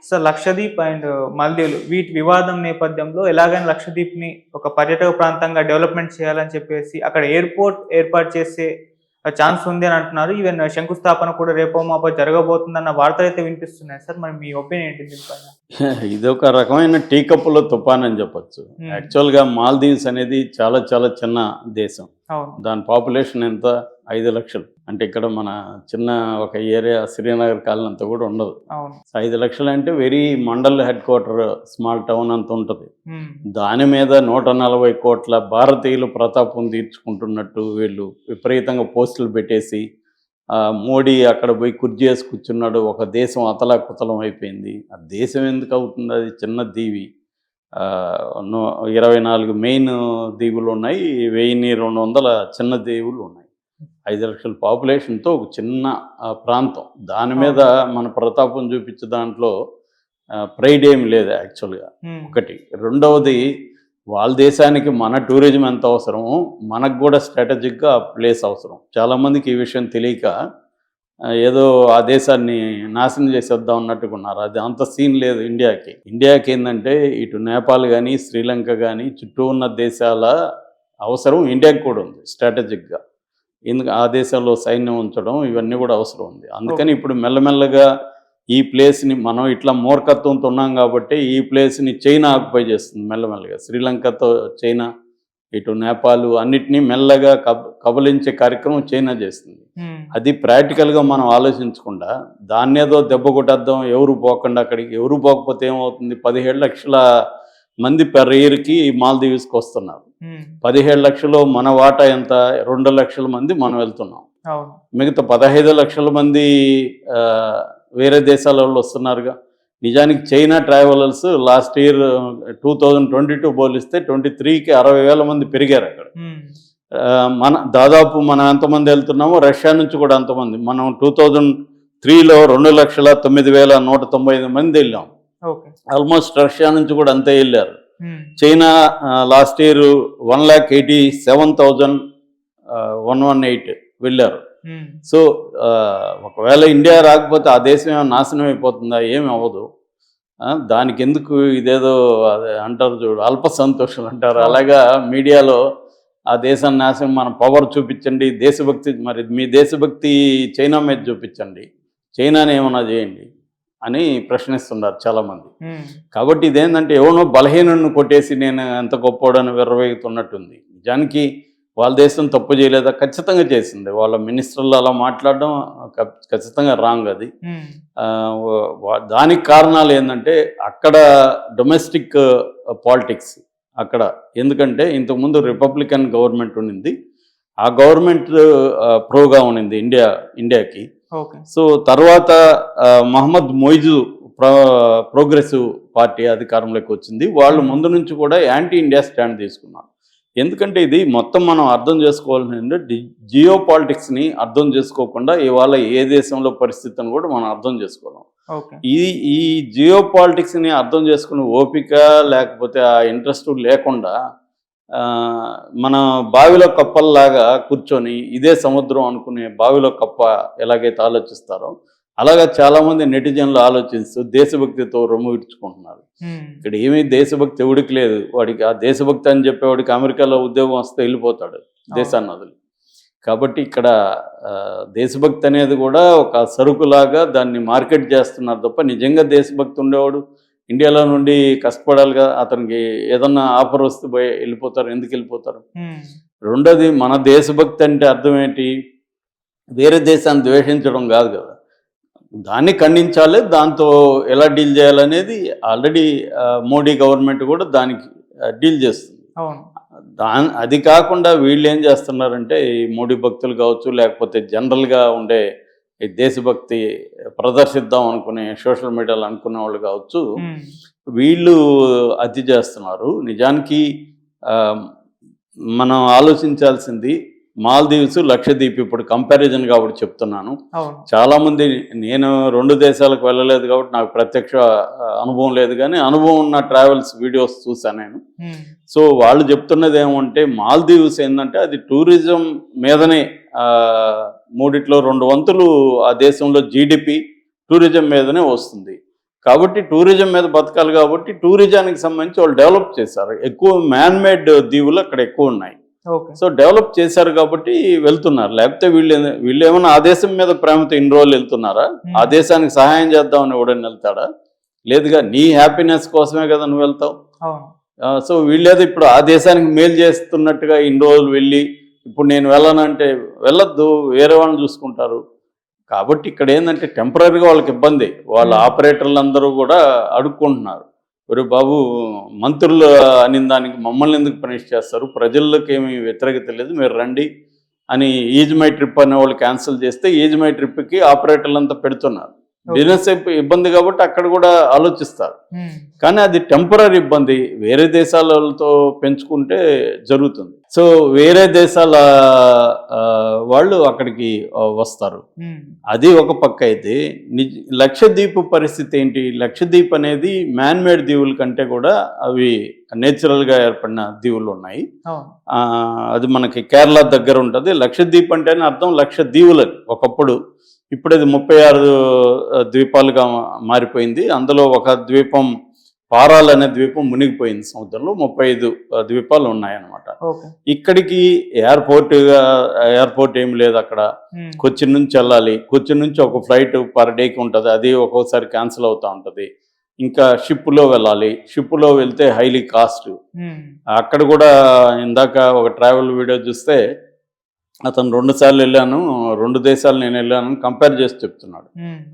So Lakshadweep and మాల్దీవులు వీటి వివాదం నేపథ్యంలో ఎలాగైనా లక్షద్వీప్‌ని ఒక పర్యాటక ప్రాంతంగా డెవలప్‌మెంట్ చేయాలని చెప్పేసి అక్కడ ఎయిర్‌పోర్ట్ ఏర్పాటు చేసే ఛాన్స్ ఉంది అని అంటున్నారు. ఈవెన్ శంకుస్థాపన కూడా రేపో మాపో జరగబోతుందన్న వార్తలైతే వినిపిస్తున్నాయి సార్. మరి మీ ఒపీనియన్ ఏంటి దీనిపైన? ఇదొక రకమైన టీ కప్పులో తుఫాన్ అని చెప్పొచ్చు. యాక్చువల్‌గా మాల్దీవ్స్ అనేది చాలా చాలా చిన్న దేశం. అవును. దాని పాపులేషన్ ఎంత? 5 లక్షలు. అంటే ఇక్కడ మన చిన్న ఒక ఏరియా శ్రీనగర్ కాలనీ అంతా కూడా ఉండదు. అవును. 5 లక్షలు అంటే very mandal head quarter small town అంత ఉంటుంది. దాని మీద 140 కోట్ల భారతీయులు ప్రతాపం తీర్చుకుంటున్నట్టు వీళ్ళు విపరీతంగా పోస్టులు పెట్టేసి మోడీ అక్కడ పోయి కుర్చీ వేసి కూర్చున్నాడు. ఒక దేశం అతలాకుతలం అయిపోయింది. ఆ దేశం ఎందుకు అవుతుంది? అది చిన్న దీవి. 24 మెయిన్ దీవులు ఉన్నాయి, 1200 చిన్న దీవులు ఉన్నాయి. 5 లక్షల పాపులేషన్తో ఒక చిన్న ప్రాంతం. దాని మీద మన ప్రతాపం చూపించే దాంట్లో ప్రైడ్ ఏమి లేదు యాక్చువల్గా. ఒకటి. రెండవది, వాళ్ళ దేశానికి మన టూరిజం ఎంత అవసరమో మనకు కూడా స్ట్రాటజిక్గా ప్లేస్ అవసరం. చాలామందికి ఈ విషయం తెలియక ఏదో ఆ దేశాన్ని నాశనం చేసేద్దాం అన్నట్టుకున్నారు. అది అంత సీన్ లేదు ఇండియాకి. ఇండియాకి ఏంటంటే ఇటు నేపాల్ కానీ శ్రీలంక కానీ చుట్టూ ఉన్న దేశాల అవసరం ఇండియాకి కూడా ఉంది స్ట్రాటజిక్గా. ఎందుకు ఆ దేశాల్లో సైన్యం ఉంచడం ఇవన్నీ కూడా అవసరం ఉంది. అందుకని ఇప్పుడు మెల్లమెల్లగా ఈ ప్లేస్ని మనం ఇట్లా మూర్ఖత్వంతో ఉన్నాం కాబట్టి ఈ ప్లేస్ని చైనా ఆక్యుపై చేస్తుంది మెల్లమెల్లగా. శ్రీలంకతో చైనా, ఇటు నేపాల్ అన్నిటినీ మెల్లగా కబలించే కార్యక్రమం చైనా చేస్తుంది. అది ప్రాక్టికల్గా మనం ఆలోచించకుండా దాన్ని ఏదో దెబ్బ కొట్టేద్దాం, ఎవరు పోకుండా అక్కడికి. ఎవరు పోకపోతే ఏమవుతుంది? 17 లక్షల మంది పెర్ ఇయర్కి మాల్దీవ్స్కి వస్తున్నారు. 17 లక్షలు మన వాటా ఎంత? 2 లక్షల మంది మనం వెళ్తున్నాం. మిగతా 15 లక్షల మంది వేరే దేశాల వాళ్ళు వస్తున్నారుగా. నిజానికి చైనా ట్రావెలర్స్ లాస్ట్ ఇయర్ 2022 పోలిస్తే 23కి 60,000 మంది పెరిగారు అక్కడ. దాదాపు మనం ఎంతమంది వెళ్తున్నామో రష్యా నుంచి కూడా అంతమంది. మనం 2003లో 2,09,195 మంది వెళ్ళాం. ఆల్మోస్ట్ రష్యా నుంచి కూడా అంతే వెళ్ళారు. చైనా లాస్ట్ ఇయర్ 1,87,118 వెళ్ళారు. సో ఒకవేళ ఇండియా రాకపోతే ఆ దేశం ఏమైనా నాశనం అయిపోతుందా? ఏమి అవ్వదు. దానికి ఎందుకు ఇదేదో అదే అంటారు చూడు, అల్ప సంతోషం అంటారు. అలాగా మీడియాలో ఆ దేశాన్ని నాశనం, మన పవర్ చూపించండి, దేశభక్తి, మరి మీ దేశభక్తి చైనా మీద చూపించండి, చైనాని ఏమన్నా చేయండి అని ప్రశ్నిస్తున్నారు చాలామంది. కాబట్టి ఇదేంటంటే ఎవనో బలహీనుడిని కొట్టేసి నేను ఎంత గొప్పోడని విర్రవేగుతున్నట్టుంది. నిజానికి వాళ్ళ దేశం తప్పు చేయలేదా? ఖచ్చితంగా చేసింది. వాళ్ళ మినిస్టర్లు అలా మాట్లాడడం ఖచ్చితంగా రాంగ్. అది దానికి కారణాలు ఏంటంటే అక్కడ డొమెస్టిక్ పాలిటిక్స్ అక్కడ. ఎందుకంటే ఇంతకుముందు రిపబ్లికన్ గవర్నమెంట్ ఉండింది, ఆ గవర్నమెంట్ ప్రోగా ఉండింది ఇండియాకి. సో తర్వాత మహమ్మద్ మొయిజు ప్రోగ్రెసివ్ పార్టీ అధికారంలోకి వచ్చింది. వాళ్ళు ముందు నుంచి కూడా యాంటీ ఇండియా స్టాండ్ తీసుకున్నారు. ఎందుకంటే ఇది మొత్తం మనం అర్థం చేసుకోవాల్సిందంటే జియో పాలిటిక్స్ని అర్థం చేసుకోకుండా ఇవాళ ఏ దేశంలో పరిస్థితిని కూడా మనం అర్థం చేసుకోలేం. ఈ జియో పాలిటిక్స్ని అర్థం చేసుకునే ఓపిక లేకపోతే ఆ ఇంట్రెస్ట్ లేకుండా మన బావిలో కప్పల్లాగా కూర్చొని ఇదే సముద్రం అనుకునే బావిలో కప్ప ఎలాగైతే ఆలోచిస్తారో అలాగా చాలామంది నెటిజన్లు ఆలోచిస్తూ దేశభక్తితో రొమ్ము విడుచుకుంటున్నారు. ఇక్కడ ఏమీ దేశభక్తి ఎవడికి లేదు. వాడికి ఆ దేశభక్తి అని చెప్పేవాడికి అమెరికాలో ఉద్యోగం వస్తే వెళ్ళిపోతాడు దేశాన్ని వదిలి. కాబట్టి ఇక్కడ దేశభక్తి అనేది కూడా ఒక సరుకులాగా దాన్ని మార్కెట్ చేస్తున్నారు తప్ప నిజంగా దేశభక్తి ఉండేవాడు ఇండియాలో నుండి కష్టపడాలిగా. అతనికి ఏదన్నా ఆఫర్ వస్తే పోయి వెళ్ళిపోతారు. ఎందుకు వెళ్ళిపోతారు? రెండోది, మన దేశభక్తి అంటే అర్థం ఏంటి? వేరే దేశాన్ని ద్వేషించడం కాదు కదా, దాన్ని ఖండించాలి, దాంతో ఎలా డీల్ చేయాలనేది ఆల్రెడీ మోడీ గవర్నమెంట్ కూడా దానికి డీల్ చేస్తుంది. అది కాకుండా వీళ్ళు ఏం చేస్తున్నారంటే ఈ మోడీ భక్తులు కావచ్చు, లేకపోతే జనరల్గా ఉండే ఈ దేశభక్తి ప్రదర్శిద్దాం అనుకునే సోషల్ మీడియాలో అనుకునే వాళ్ళు కావచ్చు, వీళ్ళు అతి చేస్తున్నారు. నిజానికి మనం ఆలోచించాల్సింది మాల్దీవ్స్, లక్షద్వీప్ ఇప్పుడు కంపారిజన్ కాబట్టి చెప్తున్నాను. చాలామంది, నేను 2 దేశాలకు వెళ్ళలేదు కాబట్టి నాకు ప్రత్యక్ష అనుభవం లేదు, కానీ అనుభవం ఉన్న ట్రావెల్స్ వీడియోస్ చూసాను నేను. సో వాళ్ళు చెప్తున్నది ఏమంటే మాల్దీవ్స్ ఏంటంటే అది టూరిజం మీదనే 3/2 వంతులు ఆ దేశంలో జీడిపి టూరిజం మీదనే వస్తుంది. కాబట్టి టూరిజం మీద బతకాలి కాబట్టి టూరిజానికి సంబంధించి వాళ్ళు డెవలప్ చేశారు. ఎక్కువ మ్యాన్ మేడ్ దీవులు అక్కడ ఎక్కువ ఉన్నాయి. ఓకే. సో డెవలప్ చేశారు కాబట్టి వెళ్తున్నారు. లేకపోతే వీళ్ళు ఏమైనా ఆ దేశం మీద ప్రేమతో ఇన్ని రోజులు వెళ్తున్నారా? ఆ దేశానికి సహాయం చేద్దామని ఎవడని వెళ్తాడా? లేదుగా, నీ హ్యాపీనెస్ కోసమే కదా నువ్వు వెళ్తావు. అవును. సో వీళ్ళేదో ఇప్పుడు ఆ దేశానికి మేలు చేస్తున్నట్టుగా ఇన్ని రోజులు వెళ్ళి ఇప్పుడు నేను వెళ్ళనంటే వెళ్ళొద్దు, వేరే వాళ్ళని చూసుకుంటారు. కాబట్టి ఇక్కడ ఏంటంటే టెంపరీగా వాళ్ళకి ఇబ్బంది. వాళ్ళ ఆపరేటర్లు అందరూ కూడా అడుక్కుంటున్నారు. ఒరే బాబు, మంత్రులు అనిన దానికి మమ్మల్ని ఎందుకు పనిష్ చేస్తారు? ప్రజల్లోకి ఏమీ వ్యతిరేకత లేదు, మీరు రండి అని ఈజ్ మై ట్రిప్ అనే వాళ్ళు క్యాన్సిల్ చేస్తే ఈజ్ మై ట్రిప్కి ఆపరేటర్లు అంతా పెడుతున్నారు. బిజినెస్ ఇబ్బంది కాబట్టి అక్కడ కూడా ఆలోచిస్తారు. కానీ అది టెంపరీ ఇబ్బంది. వేరే దేశాలతో పెంచుకుంటే జరుగుతుంది. సో వేరే దేశాల వాళ్ళు అక్కడికి వస్తారు. అది ఒక పక్క అయితే లక్షద్వీప్ పరిస్థితి ఏంటి? లక్షద్వీప్ అనేది మ్యాన్ మేడ్ దీవుల కంటే కూడా అవి నేచురల్గా ఏర్పడిన దీవులు ఉన్నాయి. అది మనకి కేరళ దగ్గర ఉంటుంది. లక్షద్వీప్ అంటేనే అర్థం లక్ష దీవులని ఒకప్పుడు. ఇప్పుడు అది 36 ద్వీపాలుగా మారిపోయింది. అందులో ఒక ద్వీపం, పారాల్ అనే ద్వీపం మునిగిపోయింది సముద్రంలో. 35 ద్వీపాలు ఉన్నాయన్నమాట. ఇక్కడికి ఎయిర్పోర్ట్ ఏమి లేదు అక్కడ. కొచ్చిన్ నుంచి వెళ్ళాలి. కొచ్చిన్ నుంచి ఒక ఫ్లైట్ పర్ డేకి ఉంటుంది, అది ఒక్కోసారి క్యాన్సిల్ అవుతూ ఉంటుంది. ఇంకా షిప్లో వెళ్ళాలి. షిప్లో వెళ్తే హైలీ కాస్ట్. అక్కడ కూడా ఇందాక ఒక ట్రావెల్ వీడియో చూస్తే అతను 2 సార్లు వెళ్ళాను, 2 దేశాలు నేను వెళ్ళాను కంపేర్ చేసి చెప్తున్నాడు.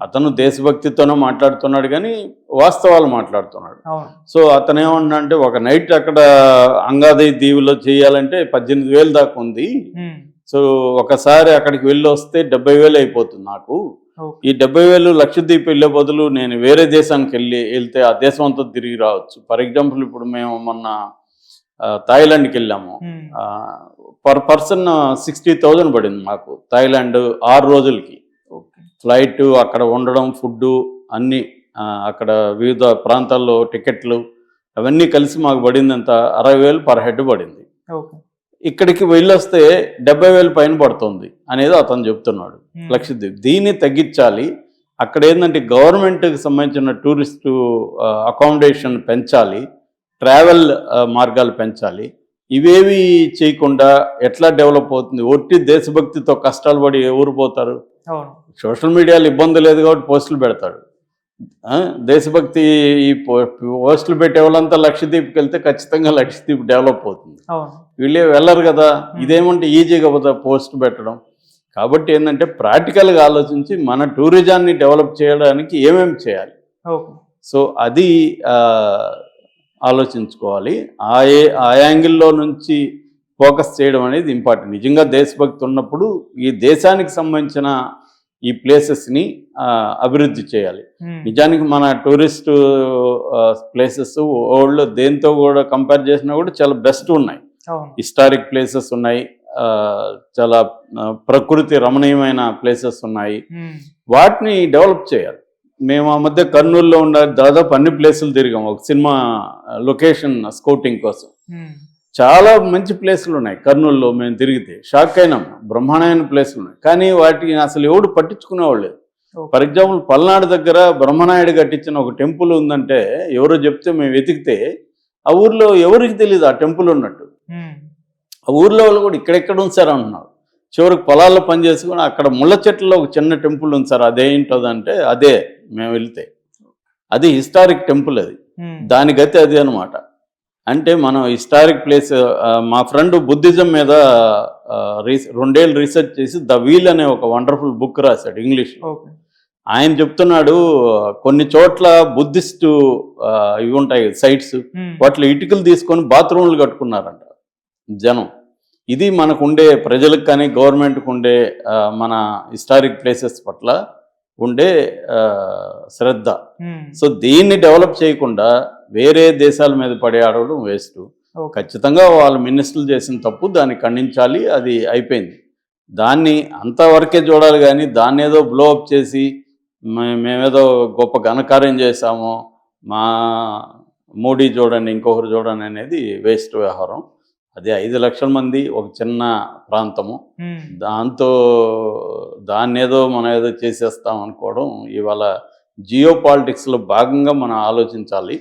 అతను దేశభక్తితోనే మాట్లాడుతున్నాడు కానీ వాస్తవాలు మాట్లాడుతున్నాడు. సో అతను ఏమన్నా అంటే ఒక నైట్ అక్కడ అంగాది దీవులో చేయాలంటే 18,000 దాకా ఉంది. సో ఒకసారి అక్కడికి వెళ్ళి వస్తే 70,000 అయిపోతుంది నాకు. ఈ 70,000 లక్షద్వీప్ వెళ్ళే బదులు నేను వేరే దేశానికి వెళ్తే ఆ దేశం అంతా తిరిగి రావచ్చు. ఫర్ ఎగ్జాంపుల్ ఇప్పుడు మేము మొన్న థాయిలాండ్కి వెళ్ళాము. పర్ పర్సన్ 60,000 పడింది మాకు. థాయిలాండ్ 6 రోజులకి ఫ్లైట్, అక్కడ ఉండడం, ఫుడ్ అన్నీ, అక్కడ వివిధ ప్రాంతాల్లో టికెట్లు అవన్నీ కలిసి మాకు పడింది అంత 60,000 పర్ హెడ్ పడింది. ఇక్కడికి వెళ్ళొస్తే 70,000 పైన పడుతుంది అనేది అతను చెప్తున్నాడు. లక్షద్వీప్ దీన్ని తగ్గించాలి. అక్కడ ఏంటంటే గవర్నమెంట్కి సంబంధించిన టూరిస్టు అకామిడేషన్ పెంచాలి, ట్రావెల్ మార్గాలు పెంచాలి. ఇవేవి చేయకుండా ఎట్లా డెవలప్ అవుతుంది? ఒట్టి దేశభక్తితో కష్టాలు పడి ఎవరు పోతారు? సోషల్ మీడియాలో ఇబ్బంది లేదు కాబట్టి పోస్టులు పెడతాడు. దేశభక్తి ఈ పోస్టులు పెట్టే వాళ్ళంతా లక్షద్వీప్కి వెళ్తే ఖచ్చితంగా లక్షద్వీప్ డెవలప్ అవుతుంది. వీళ్ళే వెళ్ళరు కదా. ఇదేమంటే ఈజీగా పోతా పోస్ట్ పెట్టడం. కాబట్టి ఏంటంటే ప్రాక్టికల్గా ఆలోచించి మన టూరిజాన్ని డెవలప్ చేయడానికి ఏమేమి చేయాలి, సో అది ఆలోచించుకోవాలి. ఆ యాంగిల్లో నుంచి ఫోకస్ చేయడం అనేది ఇంపార్టెంట్. నిజంగా దేశభక్తి ఉన్నప్పుడు ఈ దేశానికి సంబంధించిన ఈ ప్లేసెస్ని అభివృద్ధి చేయాలి. నిజానికి మన టూరిస్ట్ ప్లేసెస్ వరల్డ్లో దేంతో కూడా కంపేర్ చేసినా కూడా చాలా బెస్ట్ ఉన్నాయి. హిస్టారిక్ ప్లేసెస్ ఉన్నాయి, చాలా ప్రకృతి రమణీయమైన ప్లేసెస్ ఉన్నాయి. వాటిని డెవలప్ చేయాలి. మేము ఆ మధ్య కర్నూలులో ఉన్న దాదాపు అన్ని ప్లేసులు తిరిగాం ఒక సినిమా లొకేషన్ స్కౌటింగ్ కోసం. చాలా మంచి ప్లేసులు ఉన్నాయి కర్నూలులో. మేము తిరిగితే షాక్ అయినాం. బ్రహ్మాండమైన ప్లేసులు ఉన్నాయి, కానీ వాటిని అసలు ఎవడు పట్టించుకునేవాళ్ళు లేదు. ఫర్ ఎగ్జాంపుల్ పల్నాడు దగ్గర బ్రహ్మనాయుడు కట్టించిన ఒక టెంపుల్ ఉందంటే ఎవరో చెప్తే మేము వెతికితే ఆ ఊర్లో ఎవరికి తెలియదు ఆ టెంపుల్ ఉన్నట్టు. ఆ ఊర్లో వాళ్ళు కూడా ఇక్కడెక్కడ ఉంచారు అంటున్నారు. చివరికి పొలాల్లో పని చేసుకుని అక్కడ ముళ్ళ చెట్లలో ఒక చిన్న టెంపుల్ ఉంది సార్, అదేంటోదంటే అదే మేము వెళ్తే అది హిస్టారిక్ టెంపుల్. అది దాని గతి అది అనమాట. అంటే మనం హిస్టారిక్ ప్లేస్. మా ఫ్రెండ్ బుద్ధిజం మీద 2 ఏళ్ళు రీసెర్చ్ చేసి ద వీల్ అనే ఒక వండర్ఫుల్ బుక్ రాశాడు ఇంగ్లీష్లో. ఆయన చెప్తున్నాడు కొన్ని చోట్ల బుద్ధిస్టు ఇవి ఉంటాయి సైట్స్, వాటిలో ఇటుకలు తీసుకొని బాత్రూమ్లు కట్టుకున్నారంట జనం. ఇది మనకు ఉండే ప్రజలకు కానీ గవర్నమెంట్కి ఉండే మన హిస్టారిక్ ప్లేసెస్ పట్ల ఉండే శ్రద్ధ. సో దీన్ని డెవలప్ చేయకుండా వేరే దేశాల మీద పడే ఆడవడం వేస్ట్. ఖచ్చితంగా వాళ్ళ మినిస్టర్లు చేసిన తప్పు, దాన్ని ఖండించాలి. అది అయిపోయింది. దాన్ని అంతవరకే చూడాలి కానీ దాన్ని ఏదో బ్లోఅప్ చేసి మేమేదో గొప్ప ఘనకార్యం చేశాము, మా మోడీ చూడండి ఇంకొకరు చూడండి అనేది వేస్ట్ వ్యవహారం. అది 5 లక్షల మంది ఒక చిన్న ప్రాంతము. దాంతో దాన్ని ఏదో మనం ఏదో చేసేస్తాం అనుకోవడం ఇవాళ జియో పాలిటిక్స్లో భాగంగా మనం ఆలోచించాలి.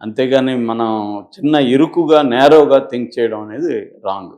అంతేగాని మనం చిన్న ఇరుకుగా నేరోగా థింక్ చేయడం అనేది రాంగ్.